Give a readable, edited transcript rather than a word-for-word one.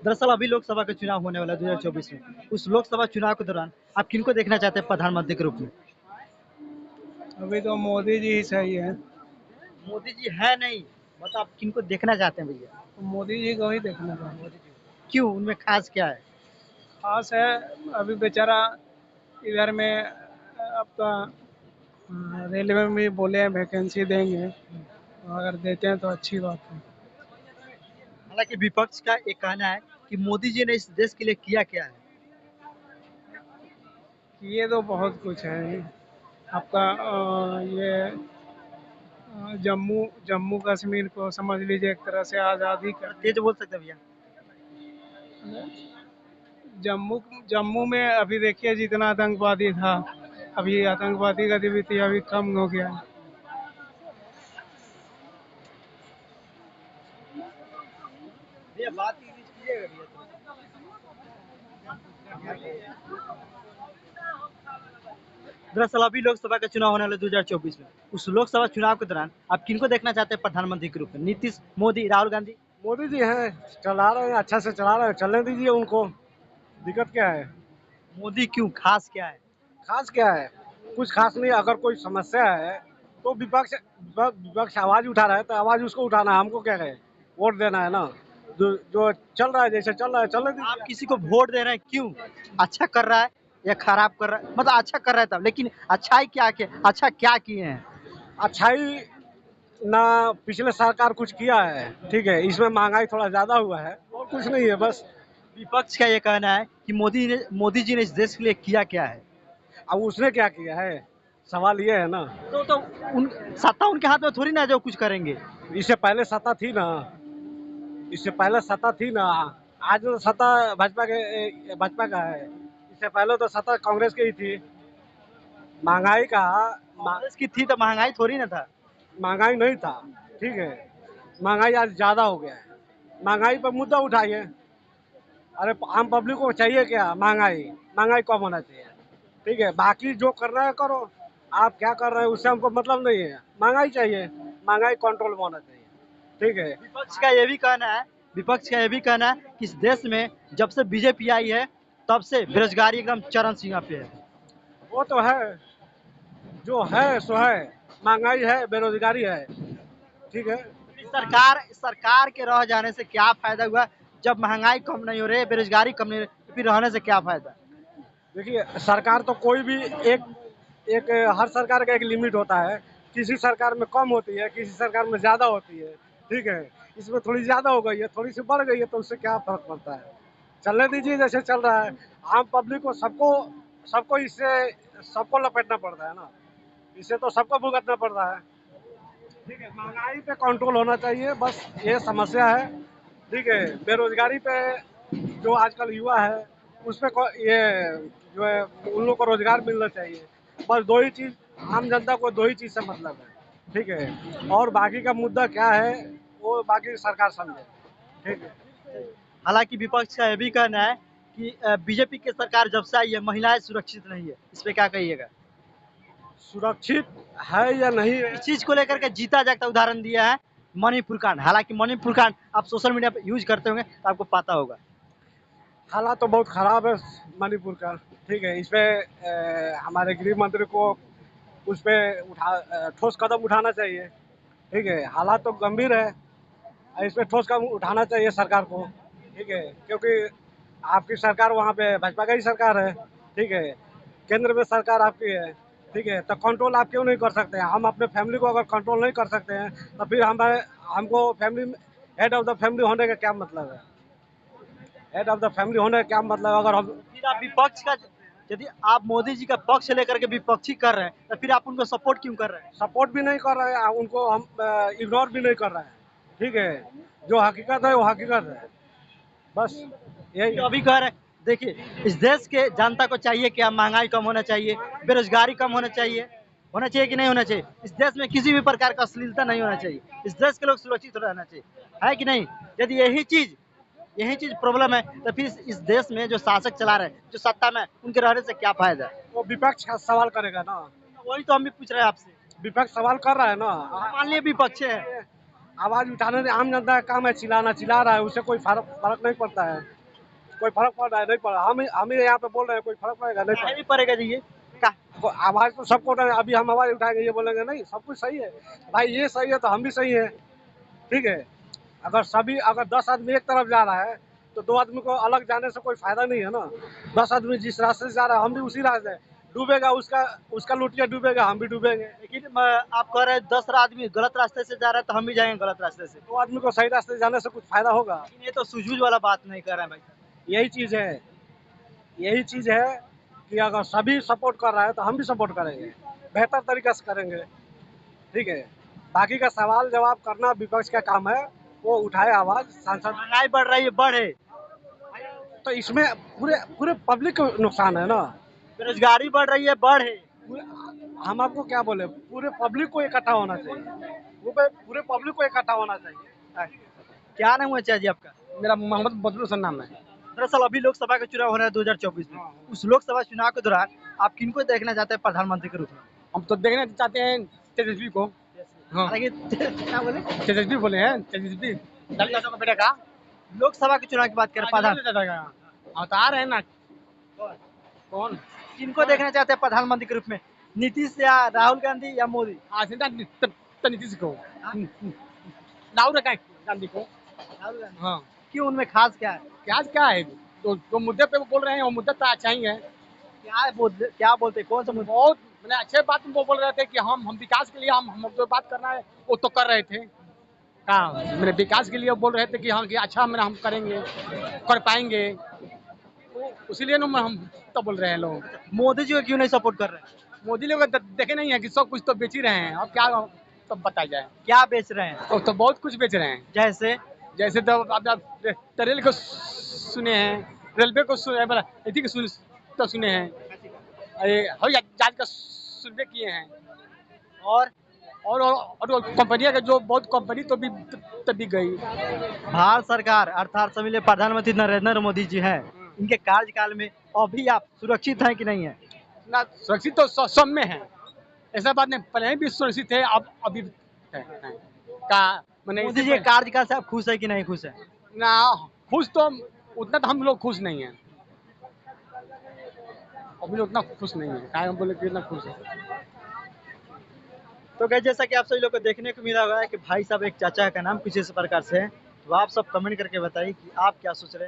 दरअसल अभी लोकसभा का चुनाव होने वाला है 2024 में। उस लोकसभा चुनाव के दौरान आप किनको देखना चाहते हैं प्रधानमंत्री के रूप में? अभी तो मोदी जी ही सही है। मोदी जी है नहीं, मतलब आप किनको देखना चाहते हैं भैया? तो मोदी जी को ही देखना चाहिए। क्यों, उनमें खास क्या है? खास है, अभी बेचारा इधर में आपका रेलवे में भी बोले हैं वैकेंसी देंगे, तो अगर देते हैं तो अच्छी बात है। हालांकि विपक्ष का एक कहना है कि मोदी जी ने इस देश के लिए किया क्या है। ये तो बहुत कुछ है आपका ये जम्मू जम्मू कश्मीर को समझ लीजिए एक तरह से आज़ादी कर थोड़ा दी। तेज बोल सकते हैं भैया? जम्मू जम्मू में अभी देखिए जितना आतंकवादी था, अभी आतंकवादी गतिविधि अभी कम हो गया है। भैया बात कीजिएगा भैया। दरअसल अभी लोकसभा का चुनाव होने वाला है 2024 में। उस लोकसभा चुनाव के दौरान आप किनको देखना चाहते हैं प्रधानमंत्री के रूप में? नीतीश, मोदी, राहुल गांधी? मोदी जी हैं, चला रहे हैं, अच्छा से चला रहे हैं, चलने दीजिए उनको। दिक्कत क्या है? मोदी क्यों, खास क्या है? खास क्या है? कुछ खास नहीं। अगर कोई समस्या है तो विपक्ष आवाज उठा रहा है तो आवाज उसको उठाना है, हमको क्या है, वोट देना है ना। जो जो चल रहा है, जैसे चल रहा है चलने आप दीजिए। किसी को वोट दे रहे हैं क्यों? अच्छा कर रहा है या खराब कर रहा है? मतलब अच्छा कर रहा है तब, लेकिन अच्छाई क्या किए, अच्छा क्या किए हैं? अच्छाई ना, पिछले सरकार कुछ किया है, ठीक है, इसमें महंगाई थोड़ा ज्यादा हुआ है और कुछ नहीं है बस। विपक्ष का ये कहना है कि मोदी जी ने इस देश के लिए किया क्या है? अब उसने क्या किया है, सवाल ये है ना। तो उन सत्ता उनके हाथ में थोड़ी ना है जो कुछ करेंगे। इससे पहले सत्ता थी ना, इससे पहले सत्ता थी ना। आज तो सत्ता भाजपा का है। इससे पहले तो सत्ता कांग्रेस की ही थी। महंगाई का कांग्रेस की थी तो महंगाई थोड़ी ना था। महंगाई नहीं था, ठीक है। महंगाई आज ज्यादा हो गया है। महंगाई पर मुद्दा उठाइए। अरे आम पब्लिक को चाहिए क्या? महंगाई महंगाई कम होना चाहिए, ठीक है। बाकी जो करना है करो, आप क्या कर रहे हैं उससे हमको मतलब नहीं है। महंगाई चाहिए, महंगाई कंट्रोल में होना चाहिए, ठीक है। विपक्ष का ये भी कहना है विपक्ष का ये भी कहना है कि इस देश में जब से बीजेपी आई है तब से बेरोजगारी एकदम चरम सीमा पे है। वो तो है, जो है सो है। महंगाई है, बेरोजगारी है, ठीक है। सरकार के रह जाने से क्या फायदा हुआ? जब महंगाई कम नहीं हो रही, बेरोजगारी कम नहीं हो रही, तो फिर रहने से क्या फायदा? देखिए, सरकार तो कोई भी एक एक हर सरकार का एक लिमिट होता है। किसी सरकार में कम होती है, किसी सरकार में ज्यादा होती है, ठीक है। इसमें थोड़ी ज्यादा हो गई है, थोड़ी सी बढ़ गई है, तो उससे क्या फर्क पड़ता है? चलने दीजिए जैसे चल रहा है। आम पब्लिक को सबको सबको इससे सबको लपेटना पड़ता है ना। इससे तो सबको भुगतना पड़ रहा है, ठीक है। महंगाई पे कंट्रोल होना चाहिए, बस ये समस्या है, ठीक है। बेरोजगारी पे जो आजकल युवा है उस पे ये जो है उन लोग को रोजगार मिलना चाहिए। बस दो ही चीज, आम जनता को दो ही चीज से मतलब है, ठीक है। और बाकी का मुद्दा क्या है वो बाकी सरकार समझे, ठीक है। हालांकि विपक्ष का यह भी कहना है कि बीजेपी की सरकार जब से आई है महिलाएं सुरक्षित नहीं है। इस पे क्या कहिएगा? सुरक्षित है या नहीं है? इस चीज को लेकर के जीता जागता उदाहरण दिया है मणिपुर कांड। हालांकि मणिपुर कांड आप सोशल मीडिया पे यूज करते होंगे तो आपको पता होगा। हालात तो बहुत खराब है मणिपुर का, ठीक है। इस पे हमारे गृह मंत्री को उस पे ठोस कदम उठाना चाहिए, ठीक है। हालात तो गंभीर है, इस पे ठोस कदम उठाना चाहिए सरकार को, ठीक है। क्योंकि आपकी सरकार वहाँ पे भाजपा का ही सरकार है, ठीक है। केंद्र में सरकार आपकी है, ठीक है। तो कंट्रोल आप क्यों नहीं कर सकते हैं? हम अपने फैमिली को अगर कंट्रोल नहीं कर सकते हैं तो फिर हमको family head of the family होने का क्या मतलब है? हेड ऑफ द फैमिली होने का क्या मतलब? अगर हम फिर आप विपक्ष का, यदि आप मोदी जी का पक्ष लेकर के विपक्षी कर रहे हैं तो फिर आप उनको सपोर्ट क्यों कर रहे हैं? सपोर्ट भी नहीं कर रहे हैं, उनको हम इग्नोर भी नहीं कर रहे हैं, ठीक है। जो हकीकत है वो हकीकत है, बस यही जो है। अभी कह रहे हैं, देखिए इस देश के जनता को चाहिए क्या? महंगाई कम होना चाहिए, बेरोजगारी कम होना चाहिए कि नहीं होना चाहिए? इस देश में किसी भी प्रकार का अश्लीलता नहीं होना चाहिए, इस देश के लोग सुरक्षित रहना चाहिए, है कि नहीं? यदि यही चीज प्रॉब्लम है तो फिर इस देश में जो शासक चला रहे हैं, जो सत्ता में, उनके रहने से क्या फायदा? वो विपक्ष का सवाल करेगा ना। वही तो हम भी पूछ रहे हैं आपसे। विपक्ष सवाल कर रहा है ना। मान लिए विपक्ष है, आवाज उठाने से आम जनता का काम है, चिल्लाना, चिल्ला रहा है, उससे कोई फर्क नहीं पड़ता है। कोई फर्क पड़ रहा है, नहीं पड़ रहा। हम ही यहाँ पे बोल रहे हैं, कोई फर्क पड़ेगा नहीं नहीं पड़ेगा जी ये आवाज तो सबको अभी हम आवाज उठाएंगे, ये बोलेंगे नहीं सब कुछ सही है। भाई ये सही है तो हम भी सही है, ठीक है। अगर 10 आदमी एक तरफ जा रहा है तो 2 आदमी को अलग जाने से कोई फायदा नहीं है ना। 10 आदमी जिस रास्ते से जा रहा है हम भी उसी रास्ते, डूबेगा उसका लुटिया डूबेगा, हम भी डूबेंगे। लेकिन आप कह रहे हैं 10 आदमी गलत रास्ते से जा रहा है तो हम भी जाएंगे गलत रास्ते से। 2 आदमी को सही रास्ते से जाने से कुछ फायदा होगा? लेकिन ये तो सूझबूझ वाला बात नहीं कर रहे हैं भाई। यही चीज है कि अगर सभी सपोर्ट कर रहा है तो हम भी सपोर्ट करेंगे, बेहतर तरीके से करेंगे, ठीक है। बाकी का सवाल जवाब करना विपक्ष का काम है, वो उठाए आवाज। सांसद महंगाई बढ़ रही है, बढ़े, तो इसमें पूरे पब्लिक को नुकसान है ना। बेरोजगारी बढ़ रही है, बढ़े। हम आपको क्या बोले, पूरे पब्लिक को इकट्ठा होना चाहिए, पूरे पब्लिक को इकट्ठा होना चाहिए। क्या नाम हुआ जी आपका? मेरा मोहम्मद बदरुल हसन नाम है। दरअसल अभी लोकसभा का चुनाव हो रहा है 2024 में। उस लोकसभा चुनाव के दौरान आप किनको देखना चाहते हैं प्रधानमंत्री के रूप में? हम तो देखना चाहते हैं तेजस्वी को। हाँ। क्या बोले? तेजस्वी बोले हैं, तेजस्वी बेटे का लोकसभा के चुनाव की बात करें, प्रधान तो आ रहे हैं ना। कौन किनको देखना चाहते हैं प्रधानमंत्री के रूप में? नीतीश या राहुल गांधी या मोदी? नीतीश को, राहुल गांधी को। राहुल गांधी। हाँ। क्यों, उनमें खास क्या है? क्या है तो मुद्दे पे वो बोल रहे हैं, वो मुद्दा तो अच्छा ही है। क्या बोलते, कौन सा मुद्दा? बहुत मैंने अच्छे बात वो बोल रहे थे कि हम विकास के लिए हम जो बात करना है वो तो कर रहे थे। हाँ, मेरे विकास के लिए बोल रहे थे कि हाँ कि अच्छा मैंने हम करेंगे, कर पाएंगे, इसीलिए ना हम तो बोल रहे हैं लोग। मोदी जी को क्यों नहीं सपोर्ट कर रहे हैं? मोदी लोग देखे नहीं है कि सब कुछ तो बेच ही रहे हैं। अब क्या तो बताया जाए, क्या बेच रहे हैं? तो बहुत कुछ बेच रहे हैं। जैसे तो आप रेल को सुने हैं, रेलवे को सुने, इसी को तो सुने हैं, हवाई जहाज का सुनबे किए हैं। और कंपनियां का जो बहुत कंपनी तो भी गई। भारत सरकार अर्थात समझ लीजिए प्रधानमंत्री नरेंद्र मोदी जी हैं, इनके कार्यकाल में अभी आप सुरक्षित हैं कि नहीं है? ना सुरक्षित तो सब में है, ऐसा बात नहीं, पहले भी सुरक्षित है, अब अभी है। मोदी जी के कार्यकाल से आप खुश है कि नहीं खुश है? ना खुश तो उतना तो हम लोग खुश नहीं है, अभी उतना खुश नहीं है, क्या हम बोले कि इतना खुश है। तो क्या, जैसा कि आप सभी लोग को देखने को मिला हुआ है कि भाई साहब एक चाचा का नाम कुछ इस प्रकार से है, तो आप सब कमेंट करके बताइए कि आप क्या सोच रहे हैं।